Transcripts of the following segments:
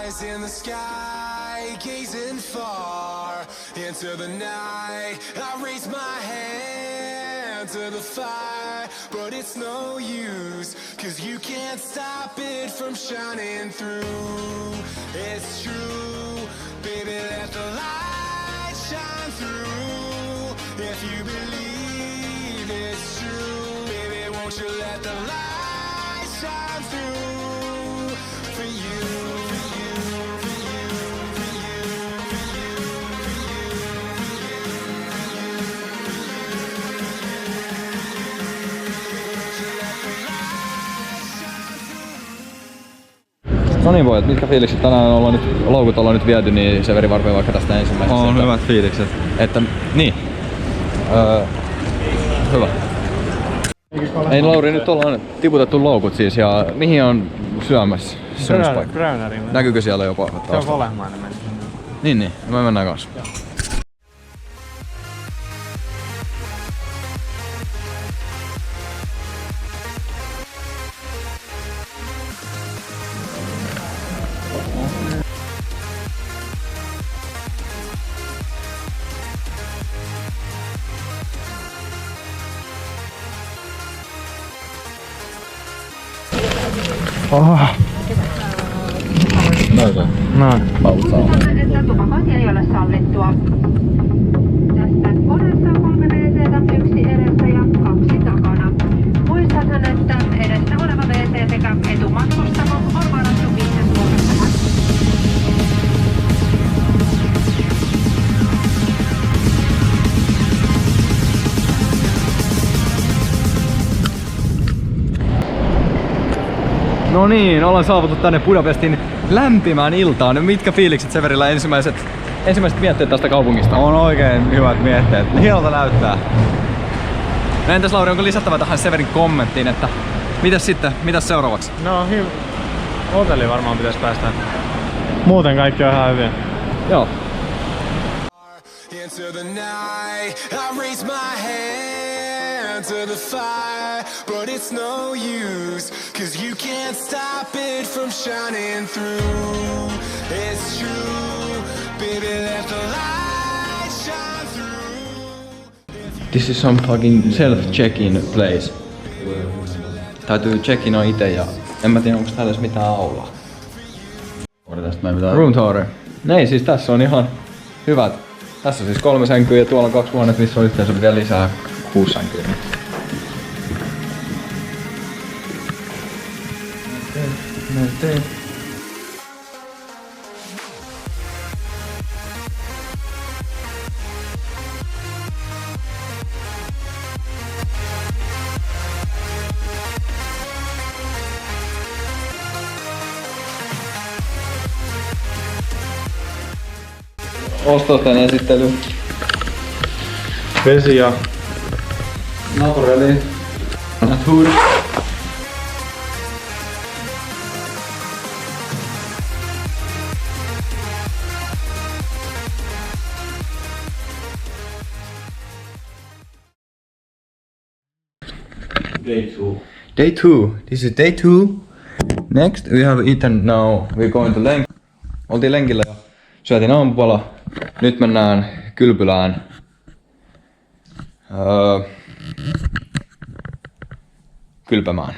eyes in the sky, gazing far into the night. I raise my hand to the fire, but it's no use, 'cause you can't stop it from shining through. It's true, baby, let the light shine through. If you believe it's true, baby, won't you let the light shine through for you, for you, for you, for you, for you, for you, No niin pojat, mitkä fiilikset tänään ollaan nyt, loukut ollaan nyt viety, niin Severi Varpeen vaikka tästä ensimmäisestä. On hyvät fiilikset. Että, niin. Hyvä. Ei Lauri, nyt ollaan tiputettu loukut siis ja mihin on syömässä? Syömispaikka. Gröneriin. Näkyykö siellä jopa? Se on Kolehmainen mennä. Niin, me mennään kanssa. Noin. Että tupakointi ei ole sallittua. Tästä koneesta on 3 WC:tä, 1 edessä ja 2 takana. Muistathan, että edessä oleva WC sekä etumatkustamo on varattu business-luokasta. No niin, ollaan saavuttu tänne Budapestin lämpimään iltaan. Mitkä fiilikset Severillä ensimmäiset mietteet tästä kaupungista? On oikein hyvät mietteet. Hienolta näyttää. No entäs Lauri, onko lisättävä tähän Severin kommenttiin, että mitäs sitten, mitäs seuraavaksi? No hotelli varmaan pitäisi päästä. Muuten kaikki on ihan hyvin. Joo. into the night. I raise my hand to the fire, but it's no use, 'cause you can't stop it from shining through. It's true, baby, let the light shine through. This is some fucking self-check-in place. Täytyy check-inoa ite ja en mä tiedä onko täällä edes mitään aulaa. Room tour. Ei siis tässä on ihan hyvät. Tässä on siis 3 sänkyä ja tuolla on 2 huonetta, missä on yhteensä vielä lisää 6 sänkyä. Ostosten esittely. Vesi ja Natureli. Natur. Day 2. Day 2. This is day 2. Next we have eaten now. We're going to Lenk. Oltiin lenkillä ja syötiin aamupala. Nyt mennään kylpylään. Kylpämään.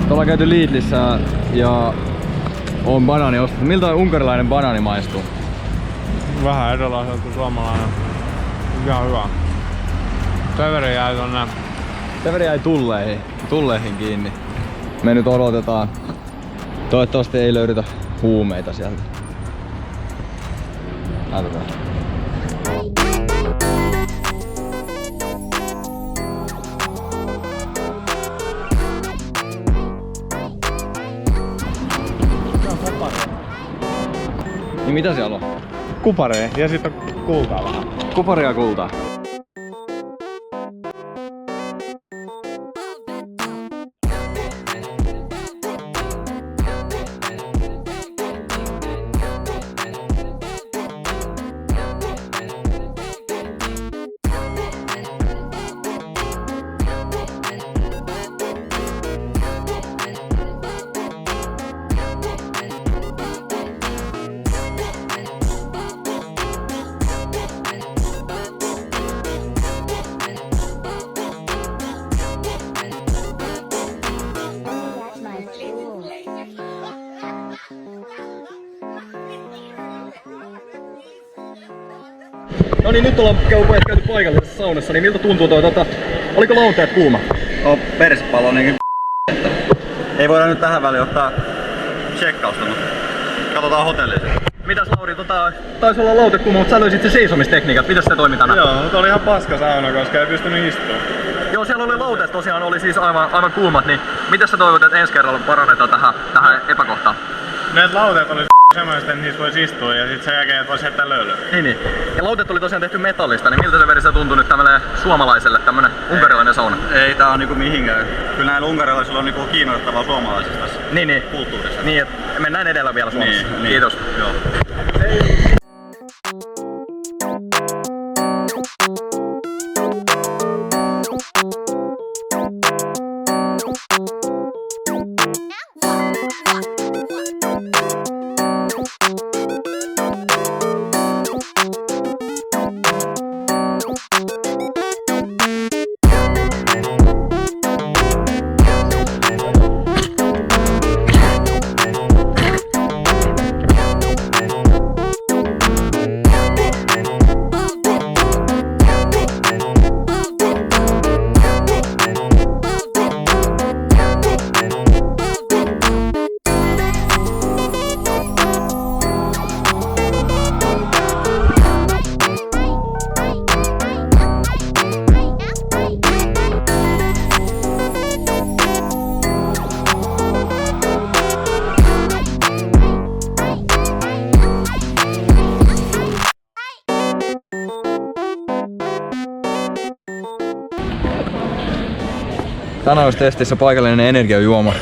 Ollaan käyty Lidlissä ja on banaani ostettu. Miltä unkarilainen banaani maistuu? Vähän erilaiselta kuin suomalainen. Ihan hyvä. Severi jäi tulleihin kiinni. Me nyt odotetaan. Toivottavasti ei löydetä huumeita sieltä. Katsotaan. Niin mitä siellä on? Kuparee ja sitten on kultaa vähän. Kuparia ja kultaa. No niin, nyt ollaan käyty paikallisessa saunassa, niin miltä tuntuu oliko lauteet kuuma? On persipallo niinkin että ei voida nyt tähän väliin ottaa tsekkausta, mutta katsotaan hotellissa. Mitäs Lauri, taisi olla laute kuuma, mutta sä löysit se seisomistekniikat, mitäs se toimi tänään? Joo, mutta oli ihan paska sauna, koska ei pystynyt istumaan. Joo, siellä oli lauteet tosiaan, oli siis aivan kuumat, niin mitäs sä toivot, että ensi kerralla parannetaan tähän epäkohtaan? Ne lauteet oli semmoista, että niissä voisi istua ja sit sen jälkeen voisi heittää löylyä. Niin. Ja lauteet oli tosiaan tehty metallista, niin miltä se verissa tuntuu nyt tämmönen suomalaiselle, tämmönen unkarilainen sauna? Ei tää on niinku mihinkään. Kyllä näillä unkarilaisilla on niinku kiinnostavaa suomalaisista tässä Niin. kulttuurissa. Niin, että mennään edellä vielä Suomessa. Niin. Kiitos. Joo. Tänään olisi testissä paikallinen energiajuoma.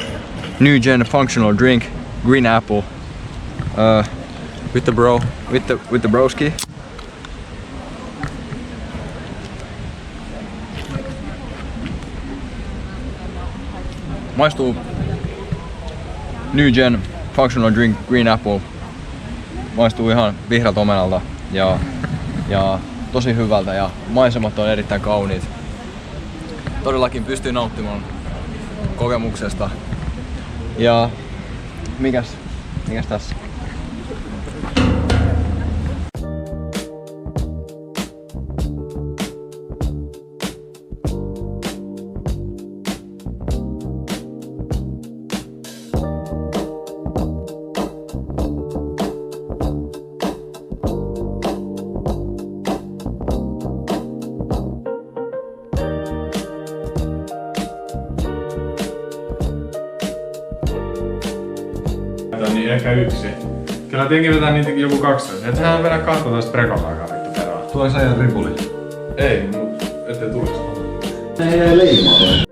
New Gen Functional Drink, Green Apple. With the broski. Maistuu New Gen Functional Drink, Green Apple. Maistuu ihan vihreältä omenalta ja tosi hyvältä ja maisemat on erittäin kauniit. Todellakin pystyy nauttimaan kokemuksesta. Ja mikäs tässä? Niin ehkä yksi. Kyllä tietenkin vetää niitä joku 12. Ethän vedä 12 prekolaakaan vittu perään. Tuo sai ripuli. Ei, mut ettei tulisi. Ei leimaa.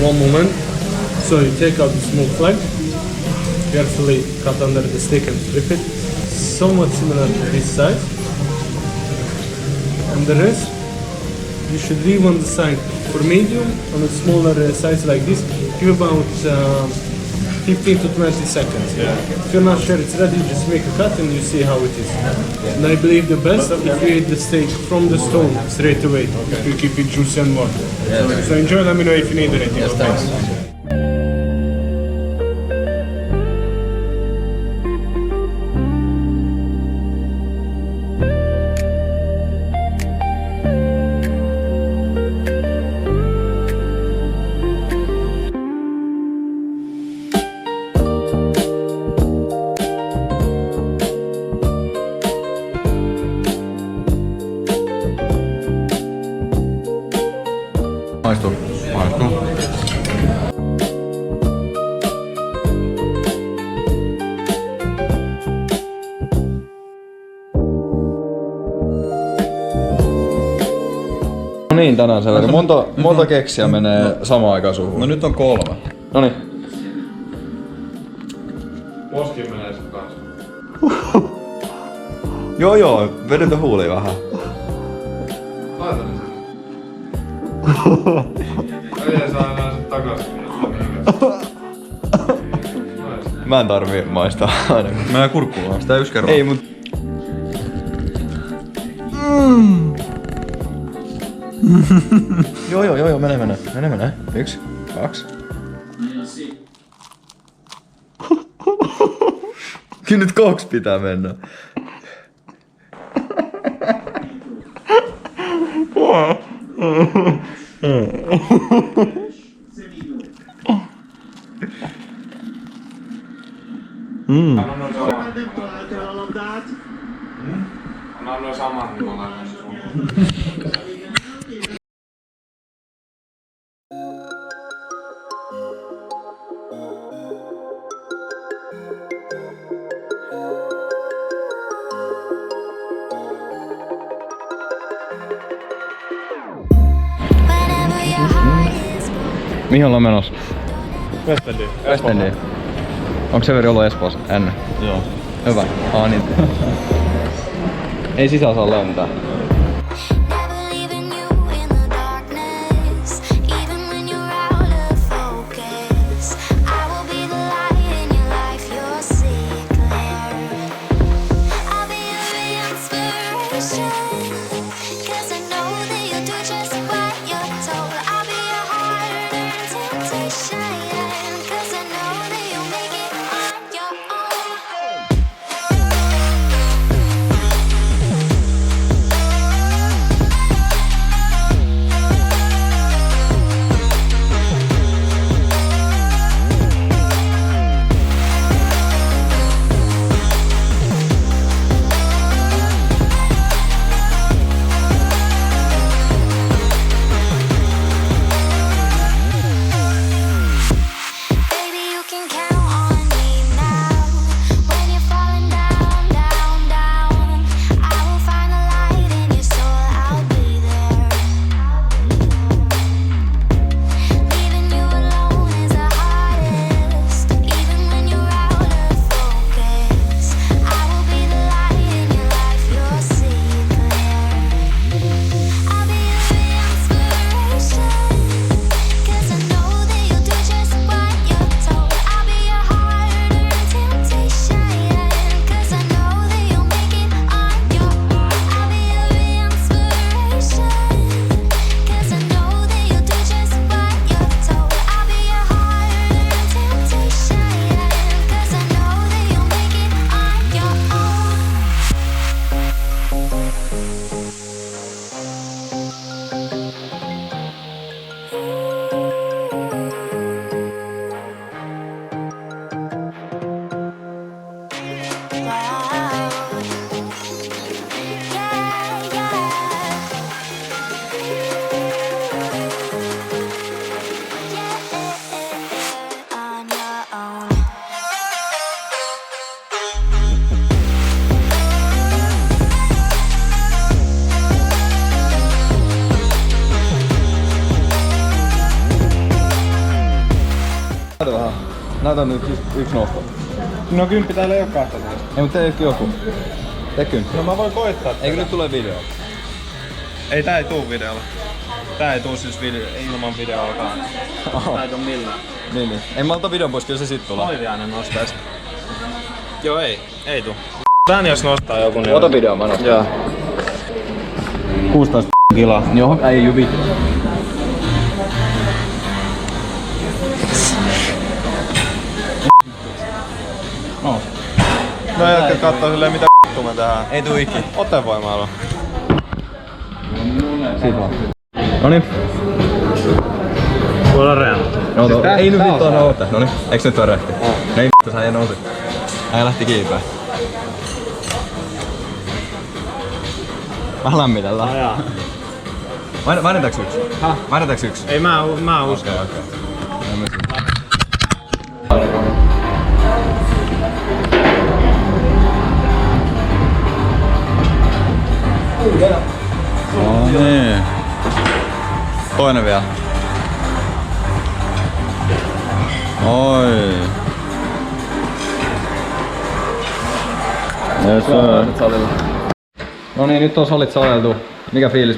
one moment. So you take out the small flag, carefully cut under the stick and flip it. Somewhat similar to this side. And the rest, you should leave on the side. For medium, on a smaller size like this, give about 15 to 20 seconds. If you're not sure it's ready, just make a cut and you see how it is. And I believe the best if you eat the steak from the stone straight away. You keep it juicy and warm. So enjoy, let me know if you need anything. Yes, thanks. Maistuu. Maistuu. No niin, tänään se veri. Monta keksiä menee samaan aikaan suuhun. No nyt on 3. Noniin. Poskin menee sit kanssa. Joo, vedetä huuliin vähän. Laita ne sinne. Ei saa enää sit takasin. Mä en tarvii maistaa ainakaan. Mä kurkkuun vaan sitä yksi kerran. Ei mut... Joo, mene. 1, 2. Kyllä nyt 2 pitää mennä. Anna noin saman, niin mä laitan sun. Mihin ollaan menossa? Westendiin. Westendiin. Onko Severi ollut Espoossa ennen? Joo. Hyvä. Niin. Ei sisään saa lentää. näytä nyt yksi nosto. No 10 täällä ei oo 12. Ei, mutta tee joku. Tee 10. No mä voin koittaa. Eikö nyt tule video? Ei tää ei tuu videolla. Tää ei tuu siis ilman videoakaan. Tää ei tuu millään. Niin. En mä ota videon pois, kyllä se sit tulee. Toiviainen nostais. Joo ei tuu. Tän jos nostaa joku niin... Ota video, mä nostan. Joo. 16 kiloa. Joo, ei juvi. No. No jätkä kattoo silleen mitä vittu mä tehdään. Ei tuu ikki. Otevoimailu. Siitä vaan. Noniin. Kuulla reena. Ei nyt vittua nouta. Noniin. Eiks nyt oo rehti? No ei vittu, sä ei nousi. Äijä lähti kiipää. Vähän lämmitellään. Ajaa. Vaihdetaanko yksi? Häh? Vaihdetaanko yksi? Ei mä uskon. No niin. Toinen vielä. Oi. Yes, salilla. No niin, nyt on salit saleltu. Mikä fiilis?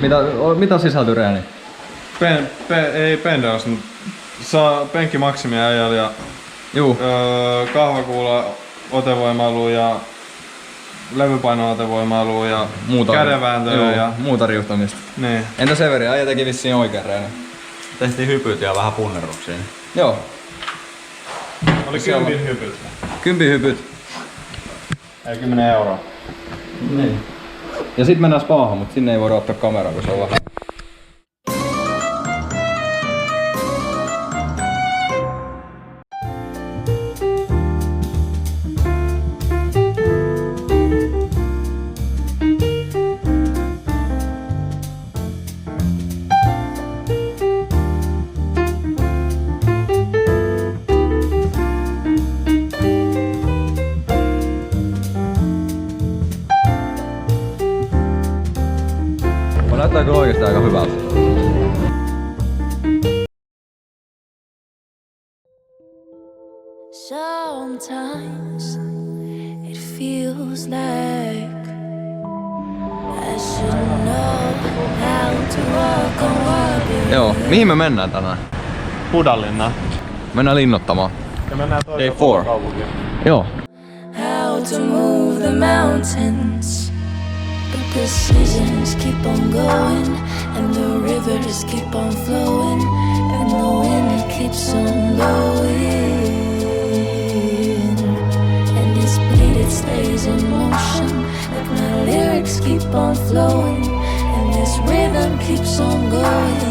Mitä sisältyy reeni? Ei pendels, mut saa penkki maksimia äijällä ja Juu. kahvakuula otevoimailu ja levypaino otevoimailu ja kädenvääntöä ja muuta riuhtamista. niin. Entä Severi? Äijä teki vissiin oikein reeni. tehtiin hypyt ja vähän punnerruksia. Joo. Oli 10 hypyt. 10 hypyt. Ei 10 euroa. Niin. Ja sit mennään spaahan, mut sinne ei voida ottaa kameraa, kun se on vähän. Näyttää kyllä oikeesti aika hyvältä. Sometimes it feels like I should know how to walk on water. Joo, mihin me mennään tänään? Pudallinna. Mennään linnoittamaan. Ja mennään Day toiseen 4. kaupunkiin. Joo. How to move the mountains. But the seasons keep on going, and the rivers keep on flowing, and the wind keeps on blowing. And this beat, it stays in motion, like my lyrics keep on flowing, and this rhythm keeps on going.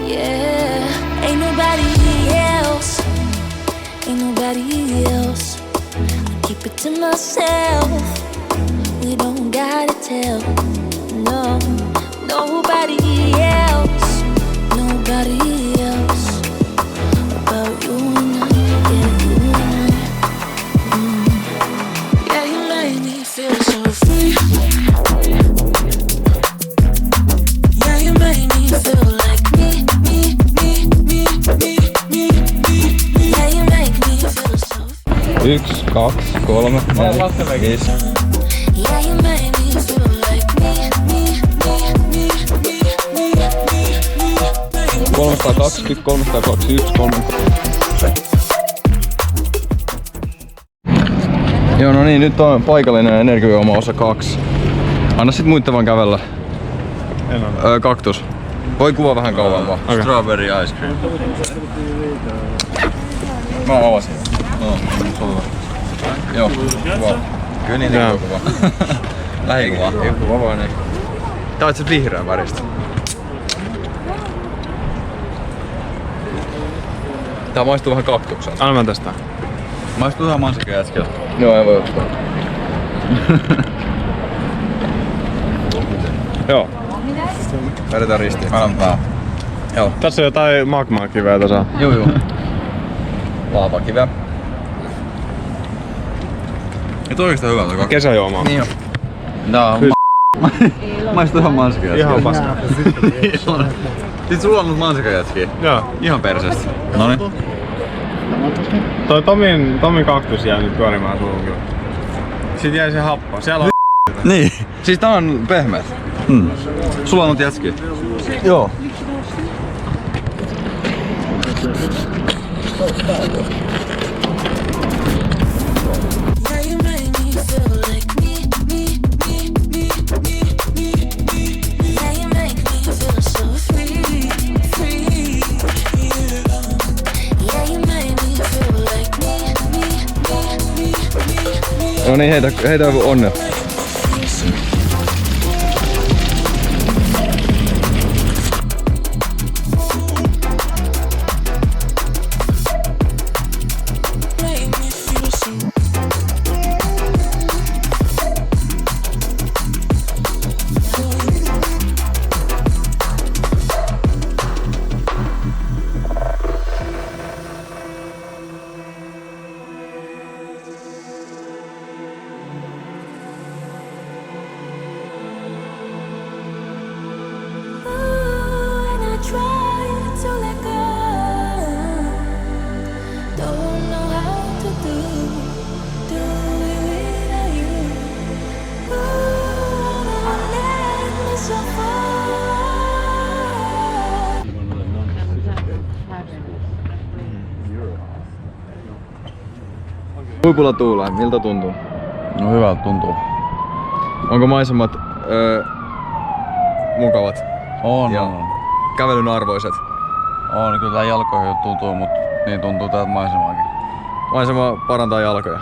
Yeah, ain't nobody else, ain't nobody else. I keep it to myself. We don't gotta tell, no, nobody else, nobody else about you and I, yeah, you and I. Yeah, you made me feel so free. Yeah, you made me feel like me. Yeah, you make me feel so free. 1, 2, 3, 4, 5. Yeah, you made me feel like me. 320, 321, 3. Joo, no niin, nyt on paikallinen energiajuoma osa 2. Anna sit muitten vaan kävellä. Kaktus. Voi kuvaa vähän kauan vaan. Okay. Strawberry ice cream. Mä avasin. No, soviva. Joo, kuva. Kyllä niin Joo. kuva. Lähikuva. Kuva vaan niin. Tää on se vihreän väristä. Tää maistuu vähän kaktukselta. Anna mä tästä. Maistuu ihan mansikkajätskiltä. Joo, ei voi ottaa. Joo. Vedetään ristiin. Anna tää. Joo. Tässä on jotain magmaa-kiveä tässä. Joo. Laavakiveä. Nyt on oikeastaan hyvältä kaktus. Kesäjuomaa. Niin jo. Tää on maistuu ihan mansikkajätskiltä. Ihan paskaa. Sit sulla on nyt mansikkajätskiä. Joo. Ihan perseestä. Noniin. Toi Tomin kaktus jää nyt pyörimään suuhun kyllä. Sitten jäi se happo. Siellä on Niin. Siis tää on pehmeät. Sulanut jätski. Joo. Yeah, you make me feel like me. Yeah, you make me feel so free. Yeah, you make me feel like me. No niin, heitä joku onnea. Make me feel so. And I try to let go. Don't know how to do it without you. Ooh, let me so far. Huipulla tuulee, miltä tuntuu? No hyvältä tuntuu. Onko maisemat mukavat? On. Kävelyn arvoiset? On, kyllä tää jalkoihin tuntuu, mutta niin tuntuu täältä maisemaakin. Maisema parantaa jalkoja.